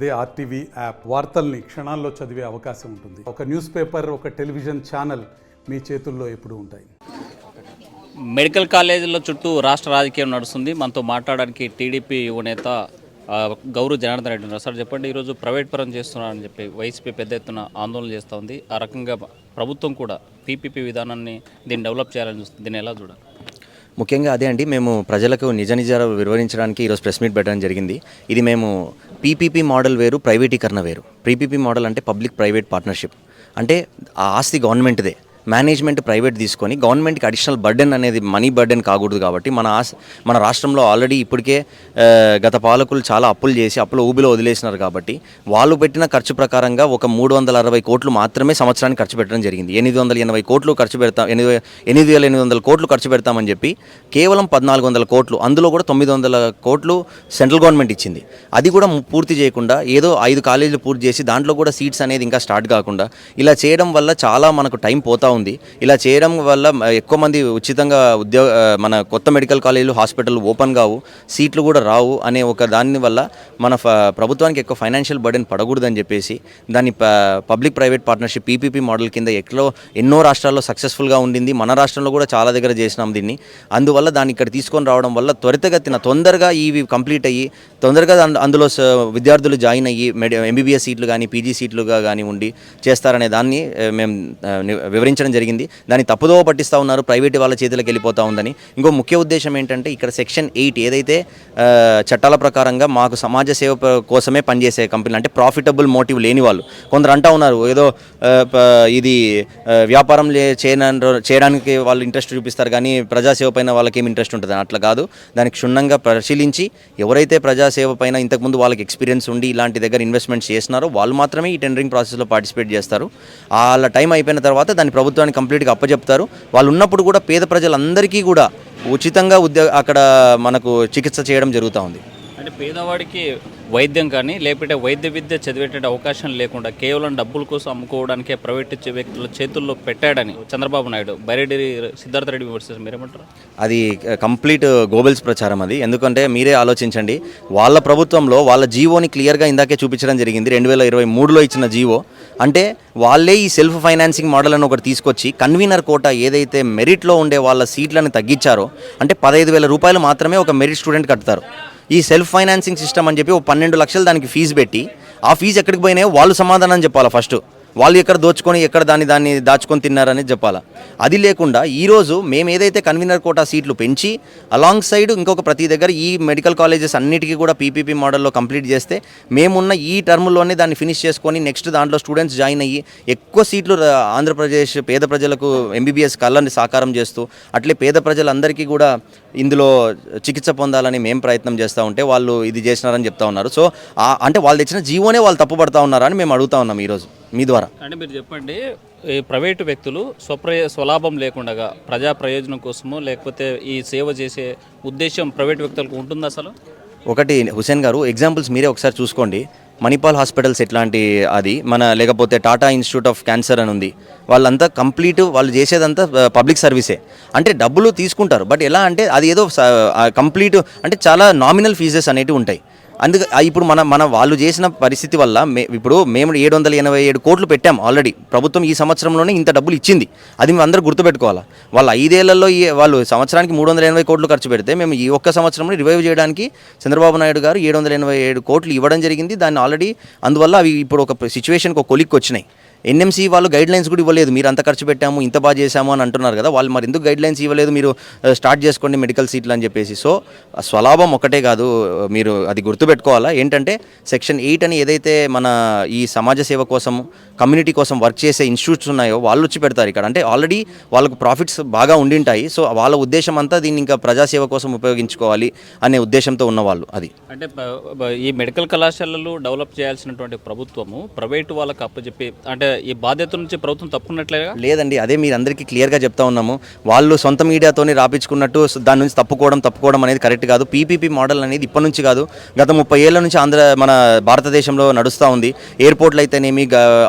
అదే RTV app వార్తల్ని క్షణాల్లో చదివే అవకాశం ఉంటుంది. ఒక న్యూస్ పేపర్, ఒక టెలివిజన్ ఛానల్ మీ చేతుల్లో ఎప్పుడూ ఉంటాయి. మెడికల్ కాలేజీల చుట్టూ రాష్ట్ర రాజకీయం నడుస్తుంది. మనతో మాట్లాడడానికి టీడీపీ యువనేత గౌరు జనార్దన్ రెడ్డి ఉన్నారు. సార్ చెప్పండి, ఈరోజు ప్రైవేట్ పరం చేస్తున్నారని చెప్పి వైసీపీ పెద్ద ఎత్తున ఆందోళన చేస్తూ ఉంది. ఆ రకంగా ప్రభుత్వం కూడా పీపీపీ విధానాన్ని దీన్ని డెవలప్ చేయాలని చూస్తుంది. దీన్ని ఎలా చూడాలి? ముఖ్యంగా అదే అండి, మేము ప్రజలకు నిజాలు వివరించడానికి ఈరోజు ప్రెస్ మీట్ పెట్టడం జరిగింది. ఇది మేము పీపీపీ మోడల్ వేరు, ప్రైవేటీకరణ వేరు. పీపీపీ మోడల్ అంటే పబ్లిక్ ప్రైవేట్ పార్ట్నర్షిప్, అంటే ఆ ఆస్తి గవర్నమెంట్దే, మేనేజ్మెంట్ ప్రైవేట్ తీసుకొని గవర్నమెంట్కి అడిషనల్ బర్డెన్ అనేది మనీ బర్డెన్ కాకూడదు. కాబట్టి మన రాష్ట్రంలో ఆల్రెడీ ఇప్పటికే గత పాలకులు చాలా అప్పులు చేసి అప్పుల ఊబిలో వదిలేసినారు. కాబట్టి వాళ్ళు పెట్టిన ఖర్చు ప్రకారంగా ఒక 360 కోట్లు మాత్రమే సంవత్సరానికి ఖర్చు పెట్టడం జరిగింది. 880 కోట్లు ఖర్చు పెడతాం, 8,800 కోట్లు ఖర్చు పెడతామని చెప్పి కేవలం 1,400 కోట్లు, అందులో కూడా 900 కోట్లు సెంట్రల్ గవర్నమెంట్ ఇచ్చింది. అది కూడా పూర్తి చేయకుండా ఏదో 5 కాలేజీలు పూర్తి చేసి దాంట్లో కూడా సీట్స్ అనేది ఇంకా స్టార్ట్ కాకుండా ఇలా చేయడం వల్ల చాలా మనకు టైం పోతా ఉంది. ఇలా చేయడం వల్ల ఎక్కువ మంది ఉచితంగా మన కొత్త మెడికల్ కాలేజీలు, హాస్పిటల్ ఓపెన్ కావు, సీట్లు కూడా రావు అనే ఒక దాని వల్ల మన ప్రభుత్వానికి ఎక్కువ ఫైనాన్షియల్ బర్డెన్ పడకూడదని చెప్పేసి దాన్ని public private partnership PPP model కింద ఎన్నో రాష్ట్రాల్లో సక్సెస్ఫుల్గా ఉండింది. మన రాష్ట్రంలో కూడా చాలా దగ్గర చేసినాం దీన్ని. అందువల్ల దాన్ని ఇక్కడ తీసుకొని రావడం వల్ల త్వరితగతిన తొందరగా ఇవి కంప్లీట్ అయ్యి తొందరగా అందులో విద్యార్థులు జాయిన్ అయ్యి ఎంబీబీఎస్ సీట్లు కానీ పీజీ సీట్లుగా కానీ ఉండి చేస్తారనే దాన్ని మేము వివరించడం జరిగింది. దాన్ని తప్పుదోవ పట్టిస్తూ ఉన్నారు, ప్రైవేట్ వాళ్ళ చేతులకు వెళ్ళిపోతూ ఉందని. ఇంకో ముఖ్య ఉద్దేశం ఏంటంటే, ఇక్కడ సెక్షన్ 8 ఏదైతే చట్టాల ప్రకారంగా మాకు సమాజ సేవ కోసమే పనిచేసే కంపెనీలు, అంటే ప్రాఫిటబుల్ మోటివ్ లేని వాళ్ళు కొందరు అంటూ ఉన్నారు, ఏదో ఇది వ్యాపారం చేయడానికి వాళ్ళు ఇంట్రెస్ట్ చూపిస్తారు కానీ ప్రజాసేవ పైన వాళ్ళకి ఏమి ఇంట్రెస్ట్ ఉంటుంది. అట్లా కాదు, దానికి క్షుణ్ణంగా పరిశీలించి ఎవరైతే ప్రజాసేవ పైన ఇంతకుముందు వాళ్ళకి ఎక్స్పీరియన్స్ ఉండి ఇలాంటి దగ్గర ఇన్వెస్ట్మెంట్స్ చేస్తున్నారో వాళ్ళు మాత్రమే ఈ టెండరింగ్ ప్రాసెస్లో పార్టిసిపేట్ చేస్తారు. వాళ్ళ టైం అయిపోయిన తర్వాత దాన్ని ప్రభుత్వానికి కంప్లీట్గా అప్పచెప్తారు. వాళ్ళు ఉన్నప్పుడు కూడా పేద ప్రజలందరికీ కూడా ఉచితంగా అక్కడ మనకు చికిత్స చేయడం జరుగుతూ ఉంది. అంటే పేదవాడికి వైద్యం కానీ లేకపోతే వైద్య విద్య చదివేట అవకాశం లేకుండా కేవలం డబ్బుల కోసం అమ్ముకోవడానికే ప్రైవేట్ వ్యక్తుల చేతుల్లో పెట్టాడని చంద్రబాబు నాయుడు బైరెడ్డి సిద్ధార్థ రెడ్డి విమర్శిస్తారు. మీరేమంటారు? అది కంప్లీట్ గోబెల్స్ ప్రచారం అది. ఎందుకంటే మీరే ఆలోచించండి, వాళ్ళ ప్రభుత్వంలో వాళ్ళ జీవోని క్లియర్గా ఇందాకే చూపించడం జరిగింది. 2023లో ఇచ్చిన జీవో అంటే వాళ్ళే ఈ సెల్ఫ్ ఫైనాన్సింగ్ మోడల్ అని ఒకటి తీసుకొచ్చి కన్వీనర్ కోటా ఏదైతే మెరిట్లో ఉండే వాళ్ళ సీట్లను తగ్గించారో, అంటే 15,000 రూపాయలు మాత్రమే ఒక మెరిట్ స్టూడెంట్ కడతారు. ఈ సెల్ఫ్ ఫైనాన్సింగ్ సిస్టమ్ అని చెప్పి 12 లక్షలు దానికి ఫీజు పెట్టి ఆ ఫీజు ఎక్కడికి పోయినాయో వాళ్ళు సమాధానం చెప్పాలా. ఫస్ట్ వాళ్ళు ఎక్కడ దోచుకొని ఎక్కడ దాన్ని దాచుకొని తిన్నారని చెప్పాలా. అది లేకుండా ఈరోజు మేము ఏదైతే కన్వీనర్ కోటా సీట్లు పెంచి అలాంగ్ సైడ్ ఇంకొక ప్రతి దగ్గర ఈ మెడికల్ కాలేజెస్ అన్నిటికీ కూడా పీపీపీ మోడల్లో కంప్లీట్ చేస్తే మేమున్న ఈ టర్మ్లోనే దాన్ని ఫినిష్ చేసుకొని నెక్స్ట్ దాంట్లో స్టూడెంట్స్ జాయిన్ అయ్యి ఎక్కువ సీట్లు ఆంధ్రప్రదేశ్ పేద ప్రజలకు ఎంబీబీఎస్ కళ్ళని సాకారం చేస్తూ అట్లే పేద ప్రజలందరికీ కూడా ఇందులో చికిత్స పొందాలని మేము ప్రయత్నం చేస్తూ ఉంటే వాళ్ళు ఇది చేసినారని చెప్తా ఉన్నారు. సో అంటే వాళ్ళు తెచ్చిన జీవోనే వాళ్ళు తప్పుపడతా ఉన్నారని మేము అడుగుతా ఉన్నాం ఈరోజు మీ ద్వారా. అంటే మీరు చెప్పండి, ఈ ప్రైవేటు వ్యక్తులు స్వలాభం లేకుండా ప్రజా ప్రయోజనం కోసమో లేకపోతే ఈ సేవ చేసే ఉద్దేశం ప్రైవేటు వ్యక్తులకు ఉంటుందా అసలు? ఒకటి హుసేన్ గారు, ఎగ్జాంపుల్స్ మీరే ఒకసారి చూసుకోండి. మణిపాల్ హాస్పిటల్స్ ఎట్లాంటి అది లేకపోతే టాటా ఇన్స్టిట్యూట్ ఆఫ్ క్యాన్సర్ అని ఉంది. వాళ్ళంతా కంప్లీట్ వాళ్ళు చేసేదంతా పబ్లిక్ సర్వీసే. అంటే డబ్బులు తీసుకుంటారు, బట్ ఎలా అంటే అది ఏదో కంప్లీట్ అంటే చాలా నామినల్ ఫీజెస్ అనేవి ఉంటాయి. అందుకే ఇప్పుడు మన వాళ్ళు చేసిన పరిస్థితి వల్ల ఇప్పుడు మేము 787 కోట్లు పెట్టాం ఆల్రెడీ. ప్రభుత్వం ఈ సంవత్సరంలోనే ఇంత డబ్బులు ఇచ్చింది. అది మేము అందరూ గుర్తుపెట్టుకోవాలి. వాళ్ళు 5 ఏళ్లలో వాళ్ళు సంవత్సరానికి 380 కోట్లు ఖర్చు పెడితే మేము ఈ ఒక్క సంవత్సరంలో రివైవ్ చేయడానికి చంద్రబాబు నాయుడు గారు 787 కోట్లు ఇవ్వడం జరిగింది. దాన్ని ఆల్రెడీ అందువల్ల అవి ఇప్పుడు ఒక సిచ్యువేషన్కి ఒక కొలిక్కి వచ్చినాయి. ఎన్ఎంసీ వాళ్ళు గైడ్ లైన్స్ కూడా ఇవ్వలేదు. మీరు అంత ఖర్చు పెట్టాము, ఇంత బాగా చేశాము అని అంటున్నారు కదా, వాళ్ళు మరి ఎందుకు గైడ్ లైన్స్ ఇవ్వలేదు? మీరు స్టార్ట్ చేసుకోండి మెడికల్ సీట్లు అని చెప్పేసి. సో స్వలాభం ఒకటే కాదు, మీరు అది గుర్తుపెట్టుకోవాలా. ఏంటంటే సెక్షన్ 8 అని ఏదైతే మన ఈ సమాజ సేవ కోసం కమ్యూనిటీ కోసం వర్క్ చేసే ఇన్స్టిట్యూట్స్ ఉన్నాయో వాళ్ళు వచ్చి పెడతారు ఇక్కడ. అంటే ఆల్రెడీ వాళ్ళకు ప్రాఫిట్స్ బాగా ఉండింటాయి. సో వాళ్ళ ఉద్దేశం అంతా దీన్ని ఇంకా ప్రజాసేవ కోసం ఉపయోగించుకోవాలి అనే ఉద్దేశంతో ఉన్నవాళ్ళు. అది అంటే ఈ మెడికల్ కళాశాలలు డెవలప్ చేయాల్సినటువంటి ప్రభుత్వము ప్రైవేటు వాళ్ళకి అప్పచెప్పి అంటే ఈ బాధ్యత నుంచి ప్రభుత్వం తప్పుకున్నట్లేగా. లేదండి, అదే మీరు అందరికీ క్లియర్గా చెప్తా ఉన్నాము. వాళ్ళు సొంత మీడియాతోని రాపించుకున్నట్టు దాని నుంచి తప్పుకోవడం అనేది కరెక్ట్ కాదు. పీపీపీ మోడల్ అనేది ఇప్పటి నుంచి కాదు, గత 30 ఏళ్ల నుంచి మన భారతదేశంలో నడుస్తూ ఉంది. ఎయిర్పోర్ట్లు అయితేనేమి,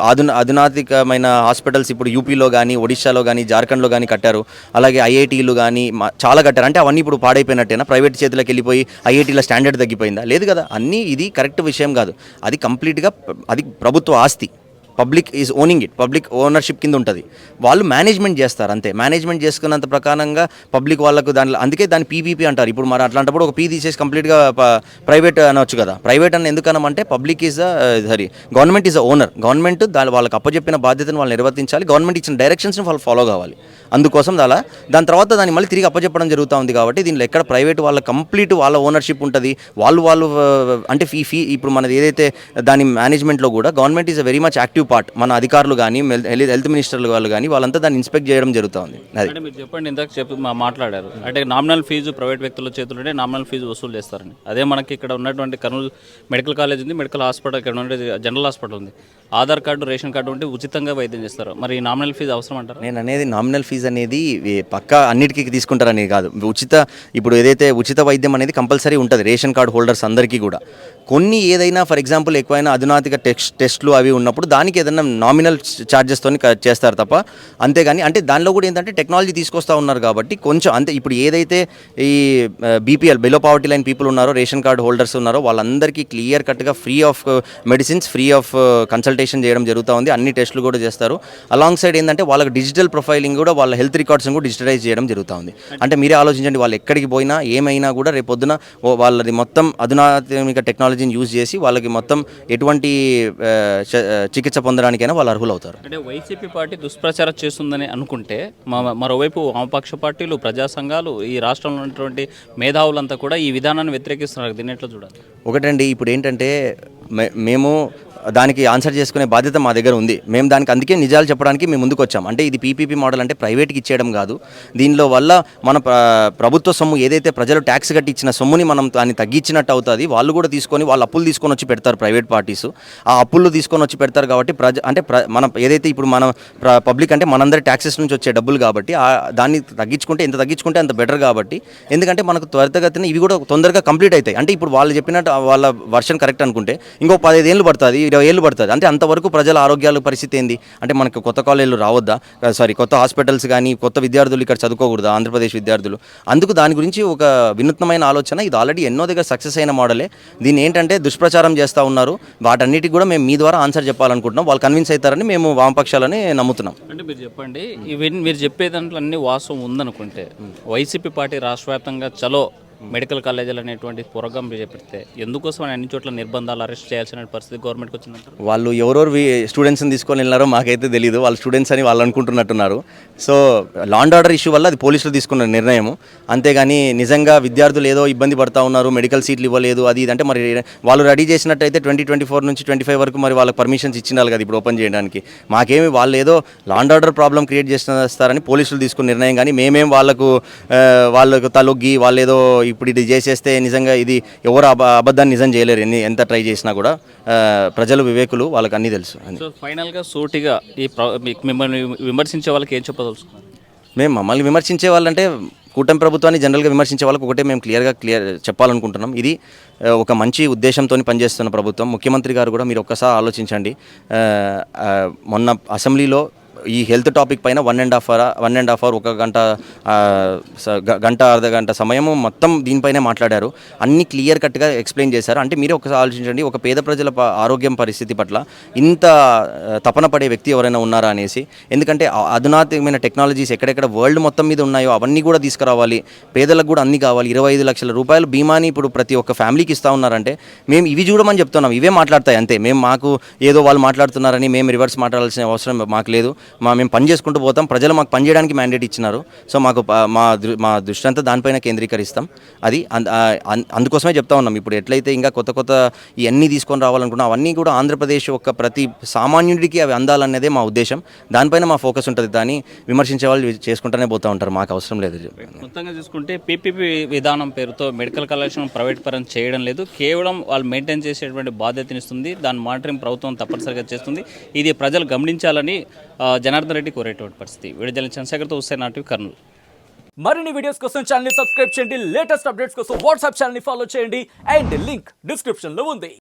అధునాతికమైన హాస్పిటల్స్ ఇప్పుడు యూపీలో కానీ, ఒడిశాలో కానీ, జార్ఖండ్లో కానీ కట్టారు. అలాగే ఐఐటీలు కానీ చాలా కట్టారు. అంటే అవన్నీ ఇప్పుడు పాడైపోయినట్టేనా? ప్రైవేట్ చేతులకు వెళ్ళిపోయి ఐఐటీల స్టాండర్డ్ తగ్గిపోయిందా? లేదు కదా. అన్నీ ఇది కరెక్ట్ విషయం కాదు. అది కంప్లీట్గా అది ప్రభుత్వ ఆస్తి. Public is owning it, public ownership కింద ఉంటుంది. వాళ్ళు మేనేజ్మెంట్ చేస్తారు అంతే. మేనేజ్మెంట్ చేసుకున్నంత ప్రకారంగా పబ్లిక్ వాళ్ళకు అందుకే దాన్ని పీపీపీ అంటారు. ఇప్పుడు మరి అట్లాంటప్పుడు ఒక పీ తీసేసి కంప్లీట్గా ప్రైవేట్ అనవచ్చు కదా. ప్రైవేట్ అని ఎందుకనమంటే public is government is a owner. Government వాళ్ళకి అప్పచెప్పిన బాధ్యతను వాళ్ళు నిర్వర్తించాలి. గవర్నమెంట్ ఇచ్చిన డైరెక్షన్స్ని వాళ్ళు ఫాలో కావాలి. అందుకోసం దాని తర్వాత దాన్ని మళ్ళీ తిరిగి అప్పచెప్పడం జరుగుతూ ఉంది. కాబట్టి దీనిలో ఎక్కడ ప్రైవేట్ వాళ్ళ కంప్లీట్ వాళ్ళ ఓనర్షిప్ ఉంటుంది. వాళ్ళు అంటే ఇప్పుడు మనది ఏదైతే దాని మేనేజ్మెంట్లో కూడా government is a very much active part. మన అధికారులు కానీ, హెల్త్ మినిస్టర్లు వాళ్ళు కానీ వాళ్ళంతా దాన్ని ఇన్స్పెక్ట్ చేయడం జరుగుతుంది. అది అంటే మీరు చెప్పండి, ఇందాక మాట్లాడారు అంటే నామినల్ ఫీజు ప్రైవేట్ వ్యక్తుల చేతుల్లోనే నామినల్ ఫీజు వసూలు చేస్తారని. అదే మనకి ఇక్కడ ఉన్నటువంటి కర్నూలు మెడికల్ కాలేజ్ ఉంది, మెడికల్ హాస్పిటల్, ఇక్కడ ఉండే జనరల్ హాస్పిటల్ ఉంది. ఆధార్ కార్డు, రేషన్ కార్డు ఉంటే ఉచితంగా వైద్యం చేస్తారు. మరి ఈ నామినల్ ఫీజు అవసరం అంటారు? నేను అనేది నామినల్ ఫీజు అనేది పక్కా అన్నిటికీ తీసుకుంటారని కాదు. ఇప్పుడు ఏదైతే ఉచిత వైద్యం అనేది కంపల్సరీ ఉంటుంది రేషన్ కార్డు హోల్డర్స్ అందరికీ కూడా. కొన్ని ఏదైనా ఫర్ ఎగ్జాంపుల్ ఎక్కువైనా అధునాతిక టెస్ట్లు అవి ఉన్నప్పుడు దానికి ఏదైనా నామినల్ ఛార్జెస్తో చేస్తారు తప్ప. అంతేగాని అంటే దానిలో కూడా ఏంటంటే టెక్నాలజీ తీసుకొస్తూ ఉన్నారు కాబట్టి కొంచెం అంతే. ఇప్పుడు ఏదైతే ఈ BPL below poverty line people ఉన్నారో, రేషన్ కార్డు హోల్డర్స్ ఉన్నారో వాళ్ళందరికీ క్లియర్ కట్గా free of medicines, free of consultation చేయడం జరుగుతూ ఉంది. అన్ని టెస్టులు కూడా చేస్తారు. అలాంగ్ సైడ్ ఏంటంటే వాళ్ళకి డిజిటల్ ప్రొఫైలింగ్ కూడా, వాళ్ళ హెల్త్ రికార్డ్స్ కూడా డిజిటలైజ్ చేయడం జరుగుతూ ఉంది. అంటే మీరే ఆలోచించండి, వాళ్ళు ఎక్కడికి పోయినా ఏమైనా కూడా రేపు పొద్దున వాళ్ళది మొత్తం అధునాతనిక టెక్నాలజీని యూజ్ చేసి వాళ్ళకి మొత్తం ఎటువంటి చికిత్స పొందడానికైనా వాళ్ళు అర్హులు అవుతారు. అంటే వైసీపీ పార్టీ దుష్ప్రచారం చేస్తుందని అనుకుంటే మరోవైపు వామపక్ష పార్టీలు, ప్రజా సంఘాలు, ఈ రాష్ట్రంలో ఉన్నటువంటి మేధావులంతా కూడా ఈ విధానాన్ని వ్యతిరేకిస్తున్నారు. దీన్ని ఎట్లా చూడాలి? ఒకటండి, ఇప్పుడు ఏంటంటే మేము దానికి ఆన్సర్ చేసుకునే బాధ్యత మా దగ్గర ఉంది. మేము దానికి అందుకే నిజాలు చెప్పడానికి మేము ముందుకు వచ్చాం. అంటే ఇది పీపీపీ మోడల్ అంటే ప్రైవేట్కి ఇచ్చేయడం కాదు. దీనిలో వల్ల మన ప్రభుత్వ సొమ్ము ఏదైతే ప్రజలు ట్యాక్స్ కట్టి ఇచ్చిన సొమ్ముని మనం దాన్ని తగ్గించినట్టు అవుతుంది. వాళ్ళు కూడా తీసుకొని వాళ్ళు అప్పులు తీసుకొని వచ్చి పెడతారు. ప్రైవేట్ పార్టీస్ ఆ అప్పులు తీసుకొని వచ్చి పెడతారు. కాబట్టి మనం ఏదైతే ఇప్పుడు మన పబ్లిక్ అంటే మనందరి ట్యాక్సెస్ నుంచి వచ్చే డబ్బులు కాబట్టి దాన్ని ఎంత తగ్గించుకుంటే అంత బెటర్. కాబట్టి ఎందుకంటే మనకు త్వరితగతిన ఇవి కూడా తొందరగా కంప్లీట్ అవుతాయి. అంటే ఇప్పుడు వాళ్ళు చెప్పినట్టు వాళ్ళ వర్షన్ కరెక్ట్ అనుకుంటే ఇంకో 15 ఏళ్ళు పడుతుంది, 20 ఏళ్ళు పడుతుంది. అంటే అంతవరకు ప్రజల ఆరోగ్యాల పరిస్థితి ఏంది? అంటే మనకు కొత్త కాలేజీలు రావద్దా? కొత్త హాస్పిటల్స్ కానీ, కొత్త విద్యార్థులు ఇక్కడ చదువుకోకూడదా? ఆంధ్రప్రదేశ్ విద్యార్థులు. అందుకు దాని గురించి ఒక వినూత్నమైన ఆలోచన. ఇది ఆల్రెడీ ఎన్నో దగ్గర సక్సెస్ అయిన మోడలే. దీన్ని ఏంటంటే దుష్ప్రచారం చేస్తూ ఉన్నారు. వాటన్నిటికి కూడా మేము మీ ద్వారా ఆన్సర్ చెప్పాలనుకుంటున్నాం. వాళ్ళు కన్విన్స్ అవుతారని మేము వామపక్షాలని నమ్ముతున్నాం. అంటే మీరు చెప్పండి, మీరు చెప్పే దాంట్లో అన్ని వాస్తవం ఉందనుకుంటే వైసీపీ పార్టీ రాష్ట్ర వ్యాప్తంగా చలో మెడికల్ కాలేజీలు అనేటువంటి ప్రోగ్రాం చేపడితే ఎందుకోసం అన్ని చోట్ల నిర్బంధాలు, అరెస్ట్ చేయాల్సిన పరిస్థితి గవర్నమెంట్కి వచ్చిందంటారు? వాళ్ళు ఎవరెవరు స్టూడెంట్స్ని తీసుకొని వెళ్ళినారో మాకైతే తెలియదు. వాళ్ళు స్టూడెంట్స్ అని వాళ్ళు అనుకుంటున్నట్టున్నారు. So law and order issue వల్ల అది పోలీసులు తీసుకున్న నిర్ణయం. అంతేగాని నిజంగా విద్యార్థులు ఏదో ఇబ్బంది పడతా ఉన్నారు, మెడికల్ సీట్లు ఇవ్వలేదు అది అంటే మరి వాళ్ళు రెడీ చేసినట్టయితే 2024 నుంచి 25 వరకు మరి వాళ్ళకి పర్మిషన్స్ ఇచ్చినారు కదా ఇప్పుడు ఓపెన్ చేయడానికి. మాకేమి వాళ్ళు ఏదో లా అండ్ ఆర్డర్ ప్రాబ్లం క్రియేట్ చేస్తారని పోలీసులు తీసుకున్న నిర్ణయం. కానీ మేమేం వాళ్ళకు తలొగ్గి వాళ్ళు ఏదో ఇప్పుడు ఇది చేసేస్తే నిజంగా ఇది ఎవరు అబద్ధాన్ని నిజం చేయలేరు. ఎంత ట్రై చేసినా కూడా ప్రజలు వివేకులు, వాళ్ళకి అన్నీ తెలుసు. సో ఫైనల్గా సూటిగా మిమ్మల్ని విమర్శించే వాళ్ళకి ఏం చెప్పదలుచుకున్నారు? మమ్మల్ని విమర్శించే వాళ్ళంటే కూటమి ప్రభుత్వాన్ని జనరల్గా విమర్శించే వాళ్ళకి ఒకటే మేము క్లియర్ చెప్పాలనుకుంటున్నాం. ఇది ఒక మంచి ఉద్దేశంతో పనిచేస్తున్న ప్రభుత్వం. ముఖ్యమంత్రి గారు కూడా మీరు ఒక్కసారి ఆలోచించండి. మొన్న అసెంబ్లీలో ఈ హెల్త్ టాపిక్ పైన 1.5 అవర్ ఒక గంట అర్ధ గంట సమయము మొత్తం దీనిపైనే మాట్లాడారు. అన్ని క్లియర్ కట్గా ఎక్స్ప్లెయిన్ చేశారు. అంటే మీరు ఒకసారి ఆలోచించండి, ఒక పేద ప్రజల ఆరోగ్యం పరిస్థితి పట్ల ఇంత తపన పడే వ్యక్తి ఎవరైనా ఉన్నారా అనేసి. ఎందుకంటే అధునాతనమైన టెక్నాలజీస్ ఎక్కడెక్కడ వరల్డ్ మొత్తం మీద ఉన్నాయో అవన్నీ కూడా తీసుకురావాలి. పేదలకు కూడా అన్నీ కావాలి. 25 లక్షల రూపాయలు బీమాని ఇప్పుడు ప్రతి ఒక్క ఫ్యామిలీకి ఇస్తూ ఉన్నారంటే మేము ఇవి చూడమని చెప్తున్నాం. ఇవే మాట్లాడతాయి అంతే. మాకు ఏదో వాళ్ళు మాట్లాడుతున్నారని మేము రివర్స్ మాట్లాడాల్సిన అవసరం మాకు లేదు. మేము పని చేసుకుంటూ పోతాం. ప్రజలు మాకు పని చేయడానికి మ్యాండేట్ ఇచ్చినారు. సో మాకు మా దృష్టి అంతా దానిపైన కేంద్రీకరిస్తాం. అది అందుకోసమే చెప్తా ఉన్నాం. ఇప్పుడు ఎట్లయితే ఇంకా కొత్త ఇవన్నీ తీసుకొని రావాలనుకున్నా అవన్నీ కూడా ఆంధ్రప్రదేశ్ యొక్క ప్రతి సామాన్యుడికి అవి అందాలనేదే మా ఉద్దేశం. దానిపైన మా ఫోకస్ ఉంటుంది. దాన్ని విమర్శించే వాళ్ళు చేసుకుంటూనే పోతూ ఉంటారు. మాకు అవసరం లేదు. మొత్తంగా చూసుకుంటే పీపీపీ విధానం పేరుతో మెడికల్ కాలేజ్ను ప్రైవేట్ పరం చేయడం లేదు. కేవలం వాళ్ళు మెయింటైన్ చేసేటువంటి బాధ్యతనిస్తుంది. దాని మానిటరింగ్ ప్రభుత్వం తప్పనిసరిగా చేస్తుంది. ఇది ప్రజలు గమనించాలని జనార్దన్ రెడ్డి కోరేటువంటి పరిస్థితి. విడుదల చంద్రశేఖర్తో హుస్సేన్ ఆర్టీవీ కర్నూలు. మరిన్ని వీడియోస్ కోసం ఛానల్ ని సబ్స్క్రైబ్ చేయండి. లేటెస్ట్ అప్డేట్స్ కోసం వాట్సాప్ ఛానల్ ని ఫాలో చేయండి. అండ్ లింక్ డిస్క్రిప్షన్ లో ఉంది.